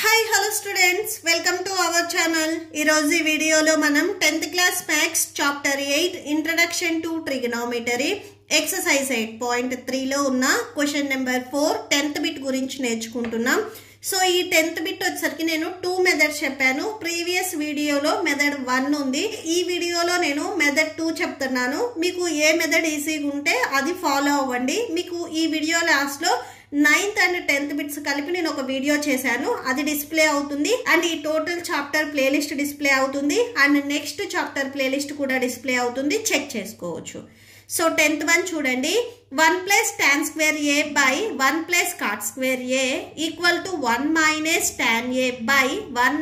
Hi hello students, welcome to our channel. ఈరోజు ఈ వీడియోలో మనం 10th class maths chapter 8 introduction to trigonometry exercise 8.3లో ఉన్న క్వశ్చన్ నెంబర్ 4 10th బిట్ గురించి నేర్చుకుంటున్నాం. సో ఈ 10th బిట్ వచ్చేసరికి నేను 2 మెథడ్స్ చెప్పాను. ప్రీవియస్ వీడియోలో మెథడ్ 1 ఉంది. ఈ వీడియోలో నేను మెథడ్ 2 చెప్తున్నాను. మీకు ఏ మెథడ్ ఈజీగా ఉంటే అది ఫాలో అవ్వండి. మీకు ఈ వీడియో లాస్ట్లో 9th and 10th బిట్స్ కలిపి నేను ఒక వీడియో చేశాను, అది డిస్ప్లే అవుతుంది. అండ్ ఈ టోటల్ చాప్టర్ ప్లేలిస్ట్ డిస్ప్లే అవుతుంది. అండ్ నెక్స్ట్ చాప్టర్ ప్లేలిస్ట్ కూడా డిస్ప్లే అవుతుంది, చెక్ చేసుకోవచ్చు. సో 10th వన్ చూడండి. 1 + tan square a by 1 + cot square a equal to 1 - tan a by 1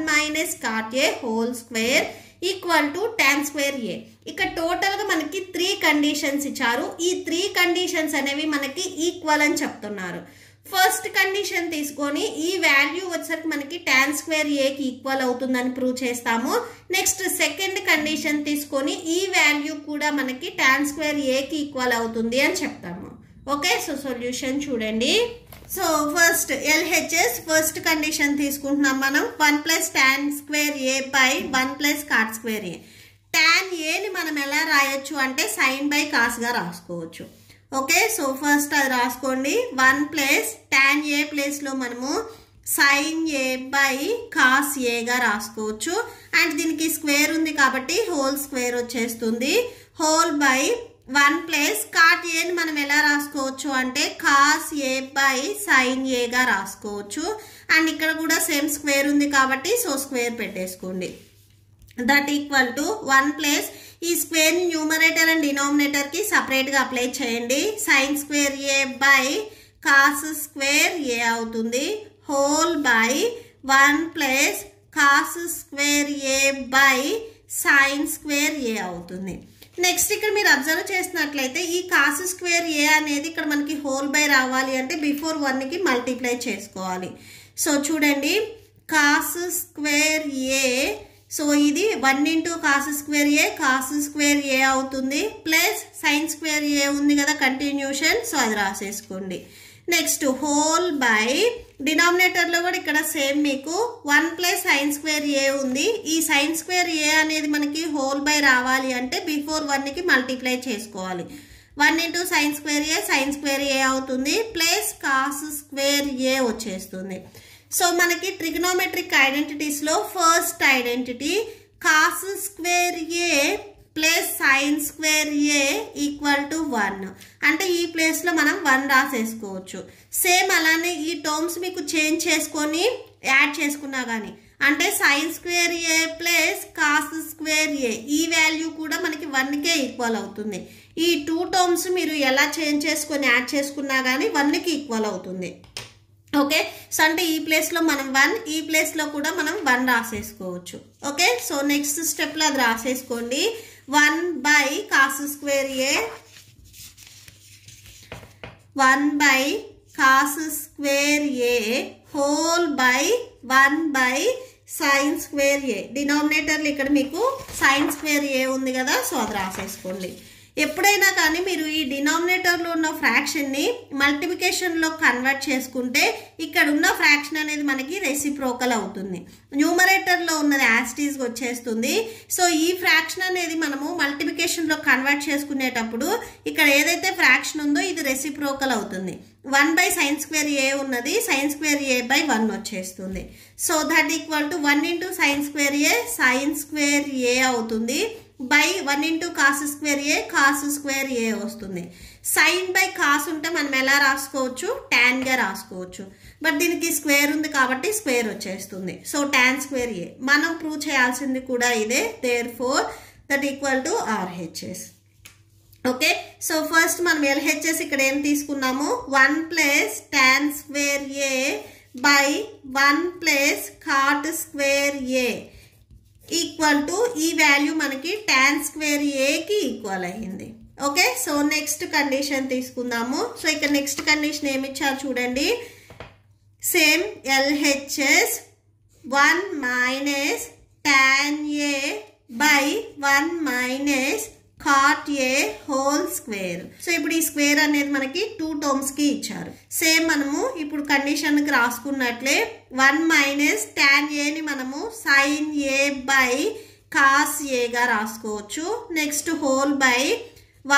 - cot a whole square equal to tan square a. ఇక total గా మనకి 3 conditions ఇచ్చారు. ఈ 3 conditions అనేవి మనకి ఈక్వల్ అని చెప్తున్నారు. ఫస్ట్ కండిషన్ తీసుకొని ఈ వాల్యూ వచ్చేసరికి మనకి tan square a కి ఈక్వల్ అవుతుందని ప్రూవ్ చేస్తాము. నెక్స్ట్ సెకండ్ కండిషన్ తీసుకొని ఈ వాల్యూ కూడా మనకి tan square a కి ఈక్వల్ అవుతుంది అని చెప్తాము. ఓకే, సో సొల్యూషన్ చూడండి. So first LHS first condition తీసుకుంటున్నాం మనం. 1 + tan square a by 1 + cot square a. tan a ని మనం ఎలా రాయొచ్చు అంటే sin by cos గా రాసుకోవచ్చు. ఓకే, సో ఫస్ట్ అది రాసుకోండి. 1 + tan a ప్లేస్ లో మనము sin a by cos a గా రాసుకోవచ్చు. అండ్ దీనికి స్క్వేర్ ఉంది కాబట్టి హోల్ స్క్వేర్ వచ్చేస్తుంది. హోల్ బై 1 + cot a ని మనం ఎలా రాసుకోవచ్చు అంటే cos a by sin a గా రాసుకోవచ్చు. అండ్ ఇక్కడ కూడా సేమ్ స్క్వేర్ ఉంది కాబట్టి సో స్క్వేర్ పెట్టేసుకోండి. దట్ ఈక్వల్ టు 1 + ఈ స్క్వేర్ ని న్యూమరేటర్ అండ్ డినామినేటర్ కి సపరేట్ గా అప్లై చేయండి. sin square a by cos square a అవుతుంది. Whole by 1 + cos square a by sin square a అవుతుంది. నెక్స్ట్ ఇక్కడ మీరు అబ్జర్వ్ చేసినట్లయితే ఈ cos square a అనేది ఇక్కడ మనకి హోల్ బై రావాలి అంటే బిఫోర్ 1 కి మల్టిప్లై చేసుకోవాలి. సో చూడండి, cos square a, సో ఇది 1 × cos square a cos square a అవుతుంది. ప్లస్ sin square a ఉంది కదా కంటిన్యూషన్, సో అది రాసేసుకోండి. నెక్స్ట్ హోల్ బై డినామినేటర్ లో కూడా ఇక్కడ సేమ్ మీకు 1 + sin square a ఉంది. ఈ sin square a అనేది మనకి హోల్ బై రావాలి అంటే బిఫోర్ 1 కి మల్టిప్లై చేసుకోవాలి. 1 × sin square a అవుతుంది. ప్లస్ cos square a వచ్చేస్తుంది. సో మనకి ట్రిగనోమెట్రిక్ ఐడెంటిటీస్ లో first identity cos square a plus sin square a equal to 1. అంటే ఈ ప్లేస్ లో మనం 1 రాసేసుకోవచ్చు. సేమ్ అలానే ఈ టర్మ్స్ మీకు చేంజ్ చేసుకొని యాడ్ చేసుకున్నా కానీ అంటే sin square a plus cos square a ఈ వాల్యూ కూడా మనకి 1కే ఈక్వల్ అవుతుంది. ఈ 2 టర్మ్స్ మీరు ఎలా చేంజ్ చేసుకొని యాడ్ చేసుకున్నా కానీ 1కి ఈక్వల్ అవుతుంది. ఓకే, సో అంటే ఈ ప్లేస్ లో మనం 1, ఈ ప్లేస్ లో కూడా మనం 1 రాసేసుకోవచ్చు. ఓకే, సో నెక్స్ట్ స్టెప్ లో అది రాసేసుకోండి. 1 / cos square a 1 / cos square a whole by 1 / sin square a. డినామినేటర్లు ఇక్కడ మీకు sin square a ఉంది కదా, సో అది రాసేసుకోండి. ఎప్పుడైనా కానీ మీరు ఈ డినామినేటర్లో ఉన్న ఫ్రాక్షన్ని మల్టిప్లికేషన్లో కన్వర్ట్ చేసుకుంటే ఇక్కడ ఉన్న ఫ్రాక్షన్ అనేది మనకి రెసిప్రోకల్ అవుతుంది. న్యూమరేటర్లో ఉన్నది యాస్టీస్గా వచ్చేస్తుంది. సో ఈ ఫ్రాక్షన్ అనేది మనము మల్టిప్లికేషన్లో కన్వర్ట్ చేసుకునేటప్పుడు ఇక్కడ ఏదైతే ఫ్రాక్షన్ ఉందో ఇది రెసిప్రోకల్ అవుతుంది. 1 / sin square a ఉన్నది sin square a by 1 వచ్చేస్తుంది. So that equal to 1 × sin square a sin square a అవుతుంది. By 1 × cos square a cos square a వస్తుంది. sin by cos ఉంటే మనం ఎలా రాసుకోవచ్చు, tan గా రాసుకోవచ్చు. బట్ దీనికి స్క్వేర్ ఉంది కాబట్టి స్క్వేర్ వచ్చేస్తుంది. సో tan square a మనం ప్రూవ్ చేయాల్సింది కూడా ఇదే. Therefore that equal to RHS. Okay, so first మనం LHS ఇక్కడ ఏం తీసుకున్నాము, 1 + tan square a by 1 + cot square a equal to ఈ వాల్యూ మనకి tan square a కి ఈక్వల్ అయ్యింది. ఓకే, సో నెక్స్ట్ కండిషన్ తీసుకుందాము. సో ఇక్కడ నెక్స్ట్ కండిషన్ ఏమి ఇచ్చారు చూడండి. Same LHS 1 - tan a by 1 - cot a whole square. So ఇప్పుడు ఈ స్క్వేర్ అనేది మనకి 2 టర్మ్స్ కి ఇచ్చారు. సేమ్ మనము ఇప్పుడు కండిషన్ కి రాసుకున్నట్లే 1 మైనస్ tan a ని మనము sin a by cos a గా రాసుకోవచ్చు. Next whole by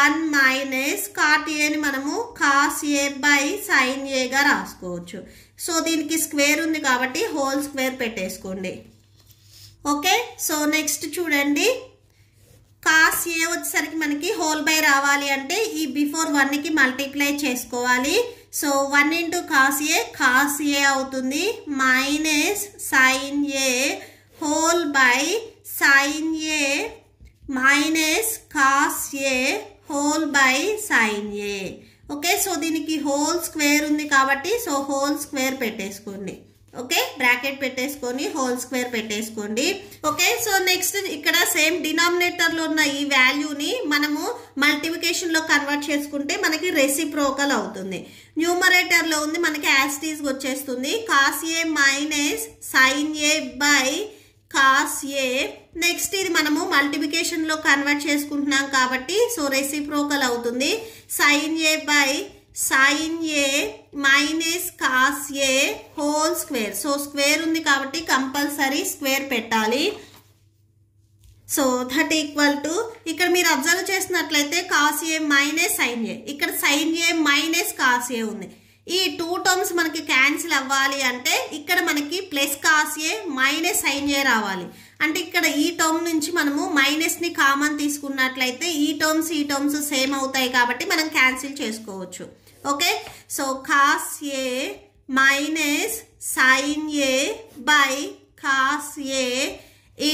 1 minus cot a ని మనము cos a by sin a గా రాసుకోవచ్చు. సో దీనికి స్క్వేర్ ఉంది కాబట్టి హోల్ స్క్వేర్ పెట్టేసుకోండి. ఓకే, సో నెక్స్ట్ చూడండి, cos a వచ్చేసరికి మనకి హోల్ బై రావాలి అంటే ఈ బిఫోర్ 1 కి మల్టిప్లై చేసుకోవాలి. సో 1 ఇంటూ cos a అవుతుంది minus sin a whole by sin a minus cos a whole by sin a. Okay, so దీనికి హోల్ స్క్వేర్ ఉంది కాబట్టి సో హోల్ స్క్వేర్ పెట్టేసుకోండి. ఓకే, బ్రాకెట్ పెట్టేసుకొని హోల్ స్క్వేర్ పెట్టేసుకోండి. Okay, so next ఇక్కడ same denominator లో ఉన్న ఈ వాల్యూని మనము మల్టిప్లికేషన్ లో కన్వర్ట్ చేసుకుంటే మనకి రెసిప్రోకల్ అవుతుంది. న్యూమరేటర్ లో ఉంది మనకి యాజ్ ఇట్ ఈజ్ వచ్చేస్తుంది cos a minus sin a by cos a. Next ఇది మనము మల్టిప్లికేషన్ లో కన్వర్ట్ చేసుకుంటున్నాం కాబట్టి సో రెసిప్రోకల్ అవుతుంది sin a by sin a minus cos a whole square. So square ఉంది కాబట్టి కంపల్సరీ స్క్వేర్ పెట్టాలి. సో దట్ ఈక్వల్ టు ఇక్కడ మీరు అబ్జర్వ్ చేసినట్లయితే cos a minus sin a, ఇక్కడ sin a minus cos a ఉంది. ఈ 2 టర్మ్స్ మనకి క్యాన్సిల్ అవ్వాలి అంటే ఇక్కడ మనకి plus cos a minus sin a రావాలి. అంటే ఇక్కడ ఈ టర్మ్ నుంచి మనము మైనస్ ని కామన్ తీసుకున్నట్లయితే ఈ టర్మ్స్ సేమ్ అవుతాయి కాబట్టి మనం క్యాన్సిల్ చేసుకోవచ్చు. Okay, so cos a minus sin a by cos a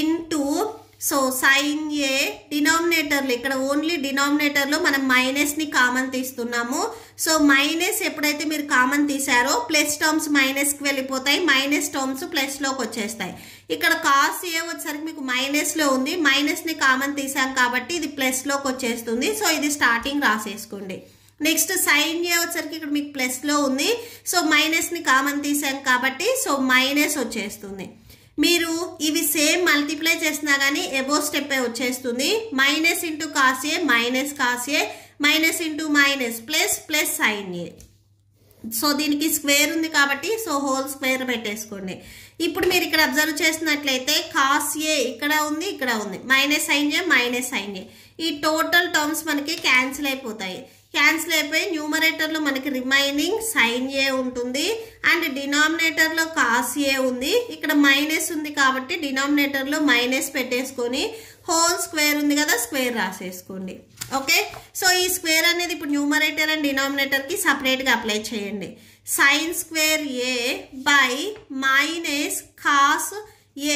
into so sin a డినామినేటర్లో ఇక్కడ ఓన్లీ డినామినేటర్లో మనం మైనస్ ని కామన్ తీస్తున్నాము. సో మైనస్ ఎప్పుడైతే మీరు కామన్ తీసారో ప్లస్ టర్మ్స్ మైనస్ కి వెళ్ళిపోతాయి, మైనస్ టర్మ్స్ ప్లస్ లోకి వచ్చేస్తాయి. ఇక్కడ cos a వచ్చేసరికి మీకు మైనస్ లో ఉంది, మైనస్ ని కామన్ తీసాం కాబట్టి ఇది ప్లస్ లోకి వచ్చేస్తుంది. సో ఇది స్టార్టింగ్ రాసేసుకోండి. నెక్స్ట్ sin a వచ్చేసరికి ఇక్కడ మీకు ప్లస్ లో ఉంది, సో మైనస్ ని కామన్ తీసాం కాబట్టి సో మైనస్ వచ్చేస్తుంది. మీరు ఇవి సేమ్ మల్టిప్లై చేసినా కానీ ఎబో స్టెప్ వచ్చేస్తుంది. Minus into cos a minus cos a minus into minus plus plus sin a. So దీనికి స్క్వేర్ ఉంది కాబట్టి సో హోల్ స్క్వేర్ పెట్టేసుకోండి. ఇప్పుడు మీరు ఇక్కడ అబ్జర్వ్ చేసినట్లయితే cos a ఇక్కడ ఉంది, ఇక్కడ ఉంది, minus sin a minus sin a. ఈ టోటల్ టర్మ్స్ మనకి క్యాన్సిల్ అయిపోతాయి. క్యాన్సిల్ అయిపోయి న్యూమరేటర్లో మనకి రిమైనింగ్ sin a ఉంటుంది అండ్ డినామినేటర్లో cos a ఉంది. ఇక్కడ మైనస్ ఉంది కాబట్టి డినామినేటర్లో మైనస్ పెట్టేసుకొని హోల్ స్క్వేర్ ఉంది కదా స్క్వేర్ రాసేసుకోండి. ఓకే, సో ఈ స్క్వేర్ అనేది ఇప్పుడు న్యూమరేటర్ అండ్ డినామినేటర్కి సపరేట్గా అప్లై చేయండి. sin square a by minus cos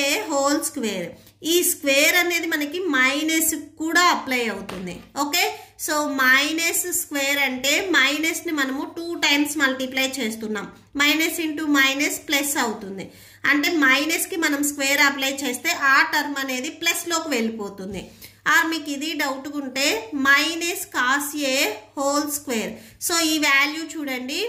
a whole square. ఈ స్క్వేర్ అనేది మనకి మైనస్ కూడా అప్లై అవుతుంది. ఓకే, సో మైనస్ స్క్వేర్ అంటే మైనస్ ని మనము 2 టైమ్స్ మల్టిప్లై చేస్తున్నాం. మైనస్ ఇంటూ మైనస్ ప్లస్ అవుతుంది. అంటే మైనస్ కి మనం స్క్వేర్ అప్లై చేస్తే ఆ టర్మ్ అనేది ప్లస్ లోకి వెళ్ళిపోతుంది. మీకు ఇది డౌట్ ఉంటే minus cos a whole square. So ఈ వాల్యూ చూడండి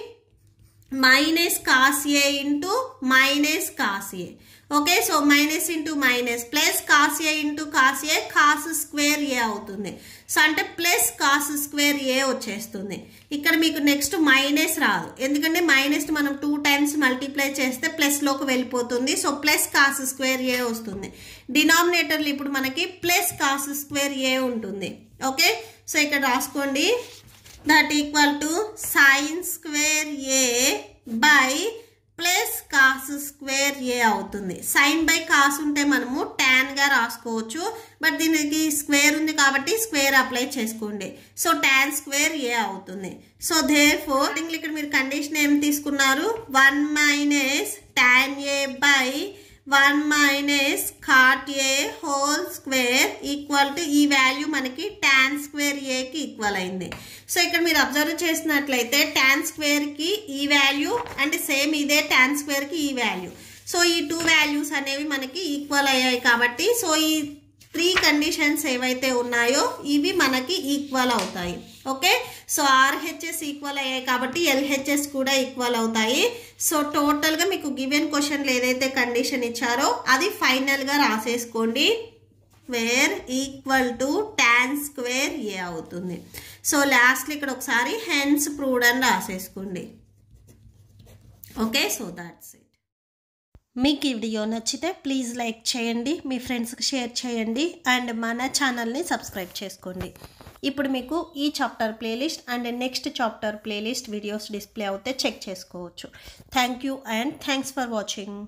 minus cos a into minus cos a. Okay, so minus into minus plus cos a into cos a cos square a అవుతుంది. So అంటే plus cos square a వచ్చేస్తుంది. ఇక్కడ మీకు next minus రాదు, ఎందుకంటే minus మనం 2 టైమ్స్ మల్టిప్లై చేస్తే plus లోకి వెళ్ళిపోతుంది. So plus cos square a వస్తుంది. డినామినేటర్లు ఇప్పుడు మనకి ప్లస్ cos స్క్వేర్ a ఉంటుంది. ఓకే, సో ఇక్కడ రాసుకోండి that equal to sin square a by plus cos square a అవుతుంది. sin బై cos ఉంటే మనము tan గా రాసుకోవచ్చు, బట్ దీనికి స్క్వేర్ ఉంది కాబట్టి స్క్వేర్ అప్లై చేసుకోండి. సో tan స్క్వేర్ a అవుతుంది. సో దేర్ఫోర్ ఇక్కడ మీరు కండిషన్ ఏం తీసుకున్నారు, 1 minus tan a by 1 minus cot a whole square equal to ఈ వాల్యూ మనకి tan స్క్వేర్ a కి ఈక్వల్ అయింది. సో ఇక్కడ మీరు అబ్జర్వ్ చేసినట్లయితే tan స్క్వేర్ కి ఈ వాల్యూ అండ్ సేమ్ ఇదే tan స్క్వేర్ కి ఈ వాల్యూ. సో ఈ 2 వాల్యూస్ అనేవి మనకి ఈక్వల్ అయ్యాయి కాబట్టి సో ఈ 3 కండిషన్స్ ఏవైతే ఉన్నాయో ఇవి మనకి ఈక్వల్ అవుతాయి. ఓకే, సో RHS ఈక్వల్ అయ్యాయి కాబట్టి LHS కూడా ఈక్వల్ అవుతాయి. సో టోటల్గా మీకు గివెన్ క్వశ్చన్లో ఏదైతే కండిషన్ ఇచ్చారో అది ఫైనల్గా రాసేసుకోండి. Square equal to tan square A అవుతుంది. సో లాస్ట్లో ఇక్కడ ఒకసారి హెన్స్ ప్రూవ్డ్ అని రాసేసుకోండి. Okay, so that's it. మీకు ఈ వీడియో నచ్చితే ప్లీజ్ లైక్ చేయండి, మీ ఫ్రెండ్స్కి షేర్ చేయండి అండ్ మన ఛానల్ని సబ్స్క్రైబ్ చేసుకోండి. ఇప్పుడు మీకు ఈ chapter playlist and next chapter playlist videos display అవుతే చెక్ చేసుకోవచ్చు. Thank you and thanks for watching.